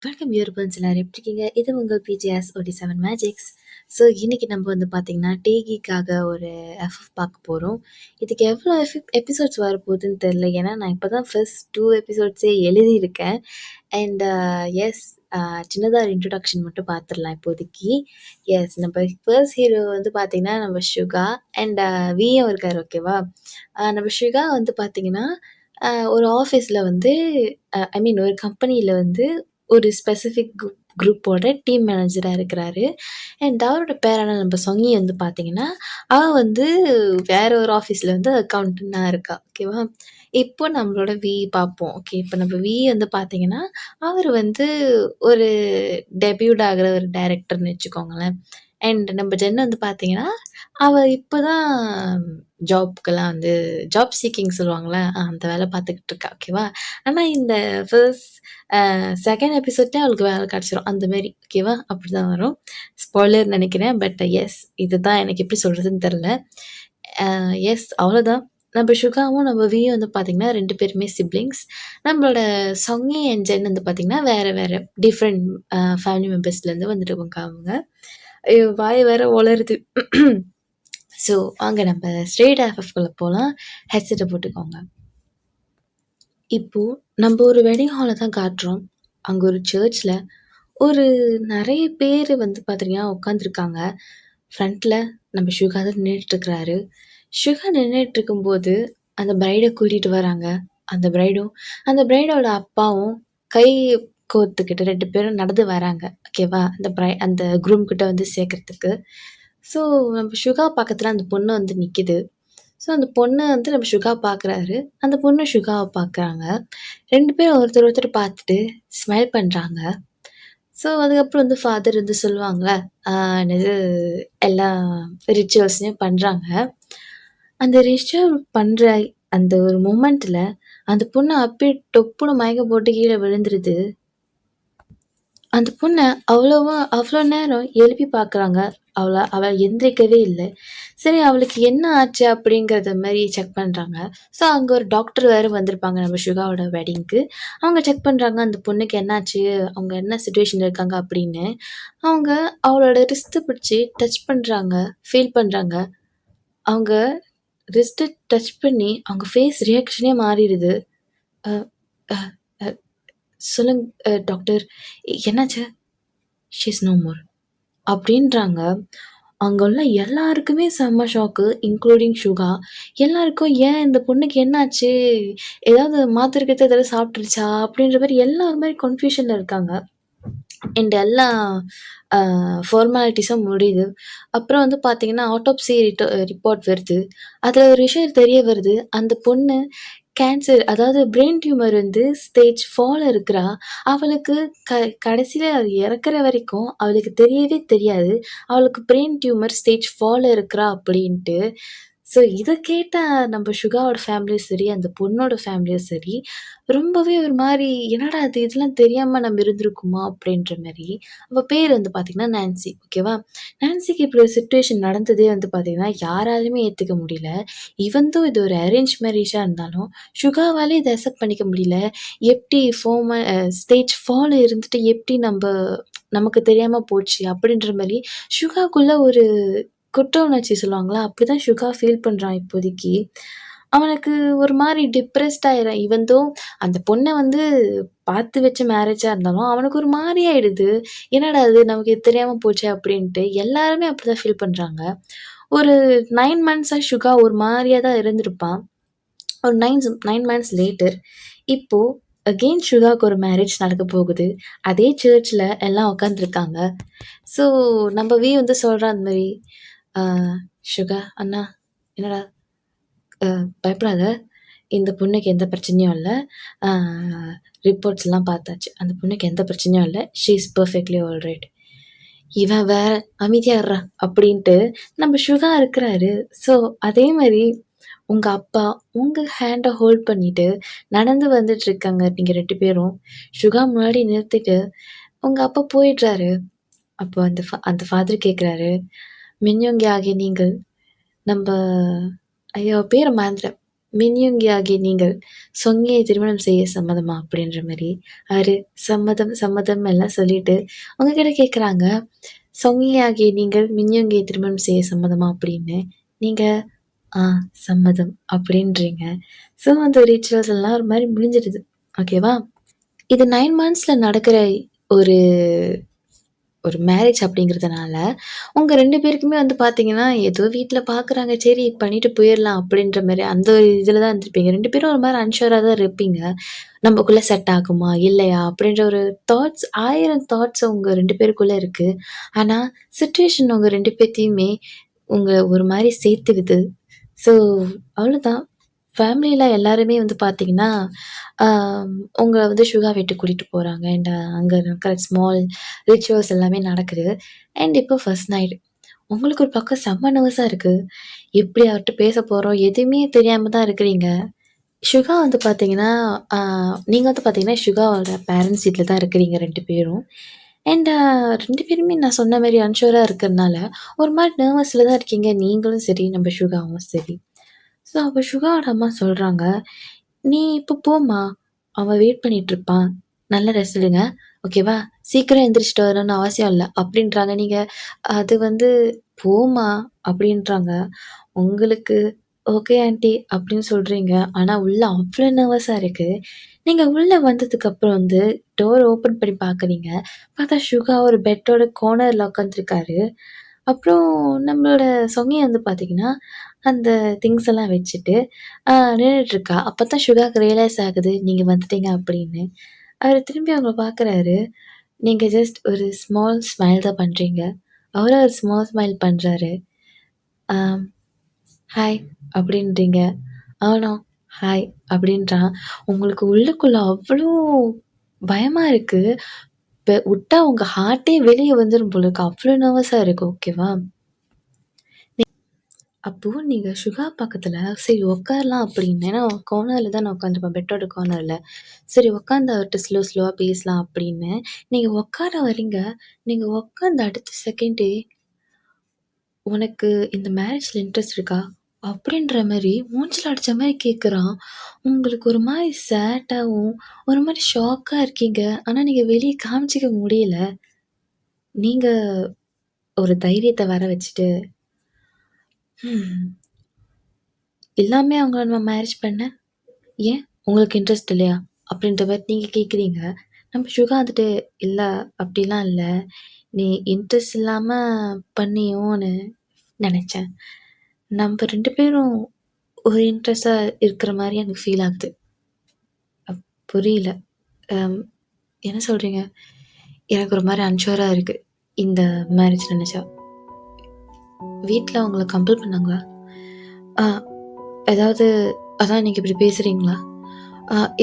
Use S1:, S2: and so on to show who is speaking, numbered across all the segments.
S1: வணக்கம் வியூவர்ஸ் எல்லாரும் எப்படி இருக்கீங்க? இது உங்கள் பிஜிஎஸ் 47 மேஜிக்ஸ். ஸோ இன்னைக்கு நம்ம வந்து பார்த்தீங்கன்னா, டேகிக்காக ஒரு எஃப்எஃப் பார்க்க போறோம். இதுக்கு எவ்வளோ எபிசோட்ஸ் வரப்போகுதுன்னு தெரியல. ஏன்னா நான் இப்போ தான் ஃபர்ஸ்ட் 2 எபிசோட்ஸே எழுதியிருக்கேன். அண்ட் எஸ் சின்னதாக ஒரு இன்ட்ரொடக்ஷன் மட்டும் பார்த்துடலாம் இப்போதைக்கு. எஸ் நம்ம ஃபர்ஸ்ட் ஹீரோ வந்து பார்த்தீங்கன்னா நம்ம சுகா அண்ட் வியும் இருக்கார், ஓகேவா? நம்ம சுகா வந்து பார்த்தீங்கன்னா ஒரு ஆஃபீஸில் வந்து ஐ மீன் ஒரு கம்பெனியில் வந்து ஒரு ஸ்பெசிஃபிக் குரூப்போட டீம் மேனேஜராக இருக்கிறாரு. அண்ட் அவரோட பேரான நம்ம சொங்கி வந்து பார்த்தீங்கன்னா, அவள் வந்து வேற ஒரு ஆஃபீஸில் வந்து அக்கௌண்டண்ட்டாக இருக்கா, ஓகேவா? இப்போ நம்மளோட வி பார்ப்போம். ஓகே, இப்போ நம்ம வி வந்து பார்த்தீங்கன்னா, அவர் வந்து ஒரு டெபியூட் ஆகிற ஒரு டைரக்டர்னு வச்சுக்கோங்களேன். அண்ட் நம்ம ஜென் வந்து பார்த்தீங்கன்னா, அவள் இப்போ தான் ஜாப்க்கெல்லாம் வந்து ஜாப் சீக்கிங் சொல்லுவாங்கள்ல, அந்த வேலை பார்த்துக்கிட்டு இருக்கா, ஓகேவா? ஆனால் இந்த ஃபர்ஸ்ட் செகண்ட் எபிசோட்லேயே அவளுக்கு வேலை கிடச்சிரும், அந்த மாரி, ஓகேவா? அப்படி தான் வரும். ஸ்பாய்லர் நினைக்கிறேன், பட் எஸ் இதுதான் எனக்கு எப்படி சொல்கிறதுன்னு தெரில. எஸ் அவ்வளோதான். நம்ம சுகாவும் நம்ம வியும் வந்து பார்த்திங்கன்னா 2 பேருமே சிப்ளிங்ஸ். நம்மளோட சொங்கி அண்ட் ஜென் வந்து பார்த்திங்கன்னா வேறு வேறு டிஃப்ரெண்ட் ஃபேமிலி மெம்பர்ஸ்லேருந்து வந்துருக்காங்க அவங்க. வாய் வேற உளருது. ஸோ வாங்க நம்ம ஸ்ட்ரெயிட் எஃப்எஃப்குள்ளே போகலாம். ஹெட்செட்டை போட்டுக்கோங்க. இப்போது நம்ம ஒரு வெட்டிங் ஹாலை தான் காட்டுறோம். அங்கே ஒரு சர்ச்சில் ஒரு நிறைய பேர் வந்து பார்த்தீங்கன்னா உட்காந்துருக்காங்க. ஃப்ரண்ட்டில் நம்ம சுகா தான் நின்றுட்டுருக்கிறாரு. சுகா நின்றுட்டு இருக்கும்போது அந்த பிரைடை கூட்டிகிட்டு வராங்க. அந்த பிரைடோட அப்பாவும் கை கோர்த்துக்கிட்டு 2 பேரும் நடந்து வராங்க, ஓகேவா? அந்த குரூம் கிட்ட வந்து சேர்க்கறதுக்கு. ஸோ நம்ம சுகா பக்கத்தில் அந்த பொண்ணு வந்து நிற்கிது. ஸோ அந்த பொண்ணை வந்து நம்ம சுகா பார்க்குறாரு. அந்த பொண்ணு சுகாவை பார்க்குறாங்க. 2 பேரும் ஒருத்தர் பார்த்துட்டு ஸ்மைல் பண்ணுறாங்க. ஸோ அதுக்கப்புறம் வந்து ஃபாதர் வந்து சொல்லுவாங்கள்ல, என்னது எல்லா ரிச்சுவல்ஸையும் பண்ணுறாங்க. அந்த ரிச்சுவல் பண்ணுற அந்த ஒரு மொமெண்ட்டில் அந்த பொண்ணு அப்படியே டொப்புன்னு மயக்கம் போட்டு கீழே விழுந்துருது. அந்த பொண்ணை அவ்வளோ நேரம் எழுப்பி பார்க்குறாங்க. அவள் எந்திரிக்கவே இல்லை. சரி, அவளுக்கு என்ன ஆச்சு அப்படிங்கிறத மாதிரி செக் பண்ணுறாங்க. ஸோ அங்கே ஒரு டாக்டர் வேறு வந்திருப்பாங்க நம்ம சுகாவோட வெட்டிங்க்கு. அவங்க செக் பண்ணுறாங்க அந்த பொண்ணுக்கு என்னாச்சு, அவங்க என்ன சுச்சுவேஷனில் இருக்காங்க அப்படின்னு. அவங்க அவளோட ரிஸ்ட்டை பிடிச்சி டச் பண்ணுறாங்க, ஃபீல் பண்ணுறாங்க. அவங்க ரிஸ்ட்டை டச் பண்ணி அவங்க ஃபேஸ் ரியாக்ஷனே மாறிடுது. சொல்லுங்க டாக்டர், என்னாச்சு? ஷி இஸ் நோ மோர் அப்படின்றாங்க. அங்கே உள்ள எல்லாருக்குமே செம்ம ஷாக்கு, இன்க்ளூடிங் சுகா. எல்லாருக்கும் ஏன் இந்த பொண்ணுக்கு என்னாச்சு, ஏதாவது மாத்திரை ஏதாவது சாப்பிட்டுருச்சா அப்படின்ற மாதிரி எல்லாருமே கன்ஃபியூஷனில் இருக்காங்க. அண்ட் எல்லா ஃபார்மாலிட்டிஸும் முடியுது. அப்புறம் வந்து பார்த்தீங்கன்னா ஆட்டோப்சி ரிப்போர்ட் வருது. அதில் ஒரு விஷயம் தெரிய வருது, அந்த பொண்ணு கேன்சர், அதாவது பிரெயின் டியூமர் வந்து ஸ்டேஜ் 4 இருக்கிறா. அவளுக்கு கடைசியில் அது இறக்குற வரைக்கும் அவளுக்கு தெரியவே தெரியாது அவளுக்கு பிரெயின் டியூமர் ஸ்டேஜ் 4 இருக்கிறா அப்படின்ட்டு. ஸோ இதை கேட்டால் நம்ம சுகாவோட ஃபேமிலியும் சரி, அந்த பொண்ணோட ஃபேமிலியும் சரி, ரொம்பவே ஒரு மாதிரி என்னடா அது, இதெல்லாம் தெரியாமல் நம்ம இருந்திருக்குமா அப்படின்ற மாதிரி. அவள் பேர் வந்து பார்த்திங்கன்னா நான்சி, ஓகேவா? நான்சிக்கு இப்படி ஒரு சுச்சுவேஷன் நடந்ததே வந்து பார்த்திங்கன்னா யாராலுமே ஏற்றுக்க முடியல. ஈவன் இது ஒரு அரேஞ்ச் மேரேஜாக இருந்தாலும் சுகாவாலே இதை அக்செப்ட் பண்ணிக்க முடியல. எப்படி ஸ்டேஜ் 4 இருந்துட்டு எப்படி நமக்கு தெரியாமல் போச்சு அப்படின்ற மாதிரி சுகாக்குள்ளே ஒரு குற்ற உணர்ச்சி சொல்லுவாங்களா, அப்படி தான் சுகா ஃபீல் பண்ணுறான் இப்போதைக்கு. அவனுக்கு ஒரு மாதிரி டிப்ரெஸ்ட் ஆயிடுறான். ஈவன் அந்த பொண்ணை வந்து பார்த்து வச்ச மேரேஜாக இருந்தாலும் அவனுக்கு ஒரு மாதிரி ஆயிடுது. என்னடா அது, நமக்கு இது தெரியாமல் போச்சு அப்படின்ட்டு எல்லாருமே அப்படி தான் ஃபீல் பண்ணுறாங்க. ஒரு 9 மந்த்ஸாக சுகா ஒரு மாதிரியாக தான் இருந்திருப்பான். ஒரு 9 மந்த்ஸ் லேட்டர் இப்போது அகெயின் சுகாவுக்கு ஒரு மேரேஜ் நடக்க போகுது. அதே சர்ச்சில் எல்லாம் உட்காந்துருக்காங்க. ஸோ நம்ம வி வந்து சொல்கிறான் அந்த மாதிரி, சுகா அண்ணா, என்னடா பயப்படாத, இந்த பொண்ணுக்கு எந்த பிரச்சனையும் இல்லை, ரிப்போர்ட்ஸ்லாம் பார்த்தாச்சு, அந்த பொண்ணுக்கு எந்த பிரச்சனையும் இல்லை, she is perfectly all right. இவன் வேற அமைதியாடுறா அப்படின்ட்டு நம்ம சுகா இருக்கிறாரு. ஸோ அதே மாதிரி உங்கள் அப்பா உங்கள் ஹேண்டை ஹோல்ட் பண்ணிவிட்டு நடந்து வந்துட்டுருக்காங்க நீங்கள் 2 பேரும். சுகா முன்னாடி நிறுத்திட்டு உங்கள் அப்பா போயிடுறாரு. அப்போ அந்த ஃபாதர் கேட்குறாரு, மின்யோங்கி ஆகிய நீங்கள் நம்ம ஐயோ பேரை மறந்துட்டேன், மின்யுங்கி ஆகிய நீங்கள் சொங்கியை திருமணம் செய்ய சம்மதமா அப்படின்ற மாதிரி அவரு சம்மதம் சம்மதம் எல்லாம் சொல்லிட்டு உங்ககிட்ட கேட்குறாங்க. சொங்கி ஆகிய நீங்கள் மின்யுங்கியை திருமணம் செய்ய சம்மதமா அப்படின்னு நீங்க ஆ சம்மதம் அப்படின்றீங்க. ஸோ அந்த ரிச்சுவல்ஸ் எல்லாம் ஒரு மாதிரி முடிஞ்சிடுது. ஓகேவா? இது 9 மந்த்ஸ்ல நடக்கிற ஒரு ஒரு மேரேஜ் அப்படிங்கிறதுனால, உங்க 2 பேருக்குமே வந்து பார்த்தீங்கன்னா, ஏதோ வீட்ல பார்க்குறாங்க, சரி பண்ணிட்டு போயிரலாம் அப்படின்ற மாரி அந்த ஒரு இதில தான் இருந்திருப்பீங்க. 2 பேரும் ஒரு மாரி அன்ஷூரா தான் இருப்பீங்க. நமக்குள்ள செட் ஆகுமா? இல்லையா? அப்படின்ற ஒரு தாட்ஸ் 1000 தாட்ஸ் உங்க 2 பேருக்குள்ள இருக்கு. ஆனா, சிச்சுவேஷன் உங்க 2 பேத்தையுமே உங்கள ஒரு மாரி சேர்த்துடுது. ஸோ அவ்வளோதான். ஃபேமிலில எல்லாருமே வந்து பார்த்தீங்கன்னா, ஆ உங்கள வந்து சுகா வீட்டுக்கு கூட்டிட்டு போறாங்க. அண்ட் அங்க இருக்கிற ஸ்மால் ரிச்சுவல்ஸ் எல்லாமே நடக்குது. அண்ட் இப்போ ஃபர்ஸ்ட் நைட். உங்களுக்கு ஒரு பக்கம் செம்ம நர்வஸா இருக்கு. எப்படி அவர்ட்ட பேச போறோம்? எதுவுமே தெரியாம தான் இருக்கிறீங்க. சுகா வந்து பார்த்தீங்கன்னா, ஆ நீங்க வந்து பார்த்தீங்கன்னா, சுகாவோட பேரண்ட்ஸ் வீட்ல தான் இருக்கிறீங்க 2 பேரும். அண்ட் 2 பேருமே நான் சொன்ன மாரி அன்ஷூரா இருக்கிறனால, ஒரு மாரி நர்வஸ்ல தான் இருக்கீங்க. நீங்களும் சரி, நம்ம சுகாவும் சரி. ஸோ, அப்ப சுகாவோட அம்மா சொல்றாங்க, "நீ இப்போ போம்மா. அவன் வெயிட் பண்ணிட்டுருப்பான். நல்லா ரெஸ்ட் எடுங்க. ஓகேவா? சீக்கிரம் எந்திரிச்சுட்டு வரணும்னு அவசியம் இல்ல." அப்படின்றாங்க. நீங்க அது வந்து "போம்மா" அப்படின்றாங்க. உங்களுக்கு "ஓகே ஆன்டி" அப்படின்னு சொல்றீங்க. ஆனா உள்ள அவ்ளோ நர்வஸா இருக்கு. நீங்க உள்ள வந்ததுக்கப்புறம் வந்து டோர் ஓப்பன் பண்ணி பார்க்குறீங்க. பார்த்தா சுகா ஒரு பெட்டோட கார்னர்ல உட்காந்துருக்காரு. அப்புறம் நம்மளோட சொங்கி வந்து பார்த்தீங்கன்னா, அந்த திங்ஸ் எல்லாம் வச்சுட்டு நின்னுட்டுருக்கா. அப்பதான் சுகாக்கு ரியலைஸ் ஆகுது, நீங்க வந்துட்டீங்க அப்படின்னு. அவரு திரும்பி அவங்கள பார்க்குறாரு. நீங்க ஜஸ்ட் ஒரு ஸ்மால் ஸ்மைல் தான் பண்றீங்க. அவரும் ஒரு ஸ்மால் ஸ்மைல் பண்றாரு. ஆம், ஹாய் அப்படின்றீங்க. அவனும் ஹாய் அப்படின்றான். உங்களுக்கு உள்ளுக்குள்ள அவ்ளோ பயமா இருக்கு. உட்டா உங்க ஹார்ட்டே வெளிய வந்துரும் போல இருக்கு. அவ்ளோ நர்வஸா இருக்கு. ஓகேவா? அப்போ நீங்க சுகா பக்கத்துல சரி உட்காரலாம் அப்படின்னு ஏன்னா கார்னர்ல தான் நான் உட்காந்துருப்பேன். பெட்டோட கார்னர்ல. சரி உட்காந்து அவர்ட்ட ஸ்லோவா பேசலாம் அப்படின்னு நீங்க உட்கார வரீங்க. நீங்க உட்காந்த அடுத்த செகண்டே, "உனக்கு இந்த மேரேஜ்ல இன்ட்ரெஸ்ட் இருக்கா?" அப்படின்ற மாரி மூஞ்சில அடிச்ச மாரி கேட்குறான். உங்களுக்கு ஒரு மாரி சேடாவும், ஒரு மாரி ஷாக்கா இருக்கீங்க. ஆனா நீங்க வெளிய காமிச்சுக்க முடியல. நீங்க ஒரு தைரியத்த வர வச்சுட்டு, "ம் எல்லாமே அவங்கள நம்ம மேரேஜ் பண்ண ஏன்? உங்களுக்கு இன்ட்ரெஸ்ட் இல்லையா?" அப்படின்ற மாரி நீங்க கேட்குறீங்க. நம்ம சுகா வந்துட்டு, "இல்ல அப்படிலாம் இல்ல. நீ இன்ட்ரெஸ்ட் இல்லாம பண்ணியோன்னு நெனச்சேன். நம்ப 2 பேரும் ஒரு இன்ட்ரெஸ்ட்டா இருக்கிற மாரி எனக்கு ஃபீல் ஆகுது." புரியல. அம் என்ன சொல்றீங்க? எனக்கு ஒரு மாரி அன்ஷூரா இருக்கு. இந்த மேரேஜ் நெனச்சா. வீட்ல உங்கள கம்பல் பண்ணாங்களா? ஆ ஏதாவது அதான் நீங்க இப்படி பேசுறீங்களா?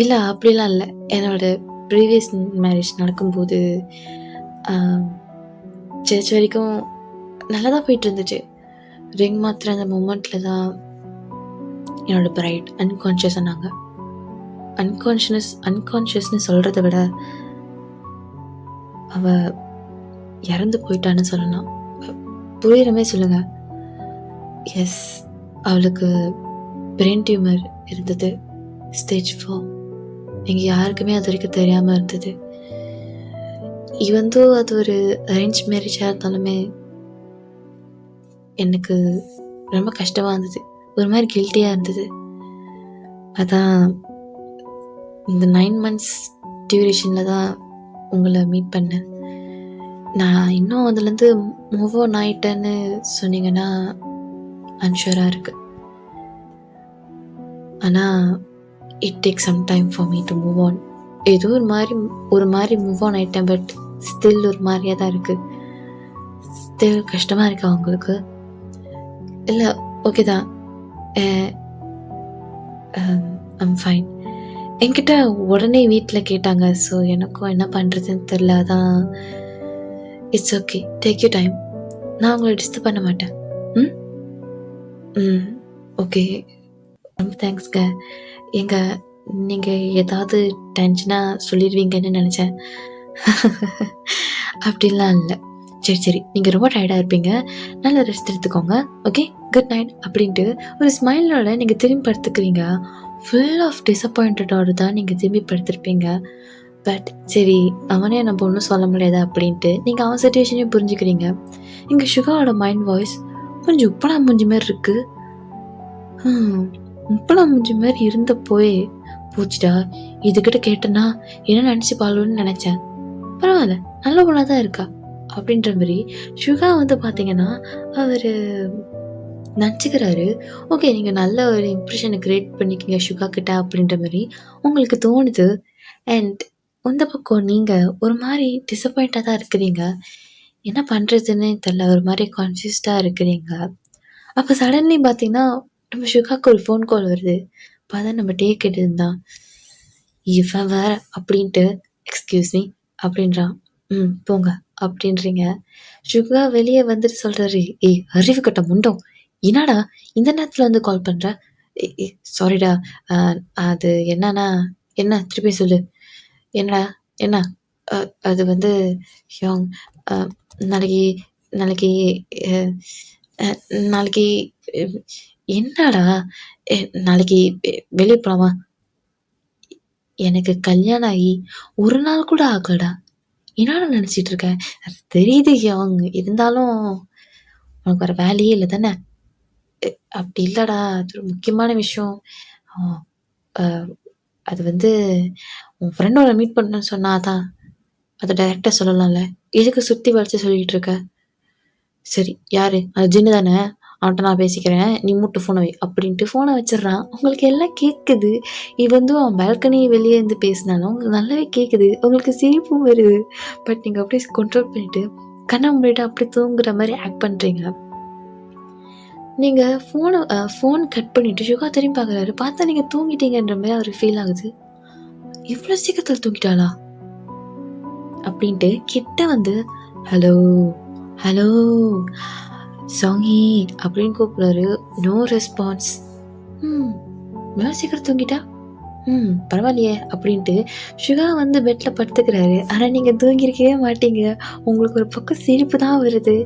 S1: இல்ல அப்படிலாம் இல்ல. என்னோட ப்ரீவியஸ் மேரேஜ் நடக்கும்போது, ஆ சர்ச் வரைக்கும் நல்லா தான் போயிட்டுருந்துச்சு. ரிங் மாத்துற அந்த மொமெண்ட்ல தான் என்னோட பிரைட் அன்கான்ஷியஸ் ஆனாங்க. அன்கான்ஷியஸ்ன்னு சொல்றத விட, அவ இறந்து போயிட்டான்னு சொல்லலாம். புரியிற மாரி சொல்லுங்க. எஸ். அவளுக்கு பிரெயின் டியூமர் இருந்தது. ஸ்டேஜ் 4. எங்க யாருக்குமே அதுவரைக்கும் தெரியாம இருந்தது. ஈவன் தோ அது ஒரு அரேஞ்ச் மேரேஜா இருந்தாலுமே, எனக்கு ரொம்ப கஷ்டமா இருந்தது. ஒரு மாரி கில்ட்டியா இருந்தது. அதான் இந்த 9 மந்த்ஸ் டியூரேஷன்ல தான் உங்கள மீட் பண்ணேன். நான் இன்னும் அதுலேருந்து மூவ் ஆன் ஆயிட்டேன்னு சொன்னீங்கன்னா, அன்ஷூரா இருக்கு. ஆனா, it takes some time for me to move on. ஏதோ ஒரு மாரி மூவ் ஆன் ஆயிட்டேன். பட் ஸ்டில் ஒரு மாரியா தான் இருக்கு. ஸ்டில் கஷ்டமா இருக்கா உங்களுக்கு? இல்ல ஓகே தான். அ ஐம் ஃபைன். என்கிட்ட உடனே வீட்ல கேட்டாங்க. ஸோ எனக்கும் என்ன பண்றதுன்னு தெரியல. அதான் it's okay. Take your time. நான் உங்கள டிஸ்டர்ப் பண்ண மாட்டேன். ம்? ம். ஓகே. ரொம்ப தேங்க்ஸ்ங்க. ஏங்க நீங்க ஏதாவது டென்ஷனா சொல்லிருவீங்கன்னு நெனச்சேன். அப்படிலாம் இல்ல. சரி சரி நீங்கள் ரொம்ப டயர்டாக இருப்பீங்க, நல்லா ரெஸ்ட் எடுத்துக்கோங்க, ஓகே, குட் நைட் அப்படின்ட்டு ஒரு ஸ்மைலோட நீங்கள் திரும்பி படுத்துக்கிறீங்க. ஃபுல் ஆஃப் டிசப்பாயிண்டடோட தான் நீங்கள் திரும்பி படுத்திருப்பீங்க. பட் சரி, அவனே நம்ம ஒன்றும் சொல்ல முடியாது அப்படின்ட்டு நீங்கள் அவன் சுச்சுவேஷனையும் புரிஞ்சுக்கிறீங்க. இங்கே சுகாவோட மைண்ட் வாய்ஸ் கொஞ்சம் உப்பனா மூஞ்சி மாதிரி இருக்கு. உப்பனா மூஞ்சி மாதிரி இருந்த போச்சுடா, இதுகிட்ட கேட்டேன்னா என்ன நினச்சி பாலுன்னு நினச்சேன். பரவாயில்ல, நல்ல பொண்ணா தான் இருக்கா அப்படின்ற மாதிரி சுகா வந்து பார்த்தீங்கன்னா அவர் நினச்சிக்கிறாரு. ஓகே, நீங்கள் நல்ல ஒரு இம்ப்ரெஷனை க்ரியேட் பண்ணிக்கிங்க சுகா கிட்ட அப்படின்ற மாதிரி உங்களுக்கு தோணுது. அண்ட் இந்த பக்கம் நீங்கள் ஒரு மாதிரி டிசப்பாயிண்ட்டாக தான் இருக்கிறீங்க. என்ன பண்ணுறதுன்னு தெரில, ஒரு மாதிரி கான்ஃபியூஸ்டாக இருக்கிறீங்க. அப்போ சடன்லி பார்த்தீங்கன்னா நம்ம சுகாக்கு ஒரு ஃபோன் கால் வருது. பார்த்தா நம்ம டேக் எடுத்துருந்தான். இவன் வேற அப்படின்ட்டு எக்ஸ்கியூஸ் மீ அப்படின்றான். போங்க அப்படின்றீங்க. சுகா வெளியே வந்துட்டு சொல்கிறாரு, ஏய் அறிவு கட்ட முண்டோம், என்னடா இந்த நேரத்தில் வந்து கால் பண்ணுற? ஏய் சாரிடா, அது என்னன்னா என்ன திருப்பி சொல்லு, என்னடா என்ன? அது வந்து யோங், நாளைக்கு நாளைக்கு அஹ், அஹ், நாளைக்கு அஹ், என்னடா நாளைக்கு வெளியே போலாமா? எனக்கு கல்யாணம் ஆகி ஒரு நாள் கூட ஆகலடா, என்னடா நினச்சிட்டு இருக்க? அது தெரியுது யோங், இருந்தாலும் உனக்கு வேற வேலையே இல்லை தானே? அப்படி இல்லடா, அது ஒரு முக்கியமான விஷயம். ஆ, அஹ், அது வந்து உன் ஃப்ரெண்டோட மீட் பண்ணணும்னு சொன்னாதான், அதை டைரெக்டாக சொல்லலாம்ல, எதுக்கு சுற்றி வளைச்சு சொல்லிட்டு இருக்க? சரி, யாரு அது ஜின்னு தானே, அவன்கிட்ட நான் பேசிக்கிறேன், நீ மூட்டு ஃபோனை வை அப்படின்ட்டு ஃபோனை வச்சிடுறான். உங்களுக்கு எல்லாம் கேட்குது. வந்து அவன் பால்கனி வெளியே இருந்து பேசினாலும் உங்களுக்கு நல்லாவே கேட்குது. உங்களுக்கு சிரிப்பும் வருது. பட் நீங்கள் அப்படியே கண்ட்ரோல் பண்ணிட்டு கண்ணை மூடிட்டு அப்படியே தூங்குற மாதிரி ஆக்ட் பண்ணுறீங்க. நீங்கள் ஃபோன் கட் பண்ணிவிட்டு சுகா திரும்பி பார்க்குறாரு. பார்த்தா நீங்கள் தூங்கிட்டீங்கன்ற மாதிரி அவருக்கு ஃபீல் ஆகுது. இவ்வளோ சீக்கிரத்தில் தூங்கிட்டாளா அப்படின்ட்டு கிட்ட வந்து ஹலோ ஹலோ சாங்கி அப்படின்னு கூப்பிடுறாரு. No response. இவ்வளோ சீக்கிரம் தூங்கிட்டா, பரவாயில்லையே அப்படின்ட்டு சுகா வந்து பெட்டில் படுத்துக்கிறாரு. ஆனால் நீங்கள் தூங்கியிருக்கவே மாட்டீங்க. உங்களுக்கு ஒரு பக்கம் சிரிப்பு தான் வருது.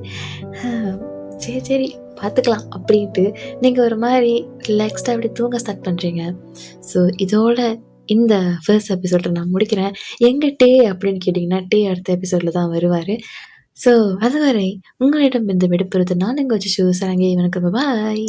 S1: சரி சரி பார்த்துக்கலாம் அப்படின்ட்டு நீங்கள் ஒரு மாதிரி ரிலாக்ஸ்டாக அப்படி தூங்க ஸ்டார்ட் பண்ணுறீங்க. ஸோ இதோட இந்த ஃபர்ஸ்ட் எபிசோட நான் முடிக்கிறேன். எங்கே டே அப்படின்னு கேட்டிங்கன்னா, டே அடுத்த எபிசோடில் தான் வருவார். ஸோ அதுவரை உங்களிடம் இந்த விடுபெறுவது நான் உங்கள் சரங்கை. வணக்கம், பாய்.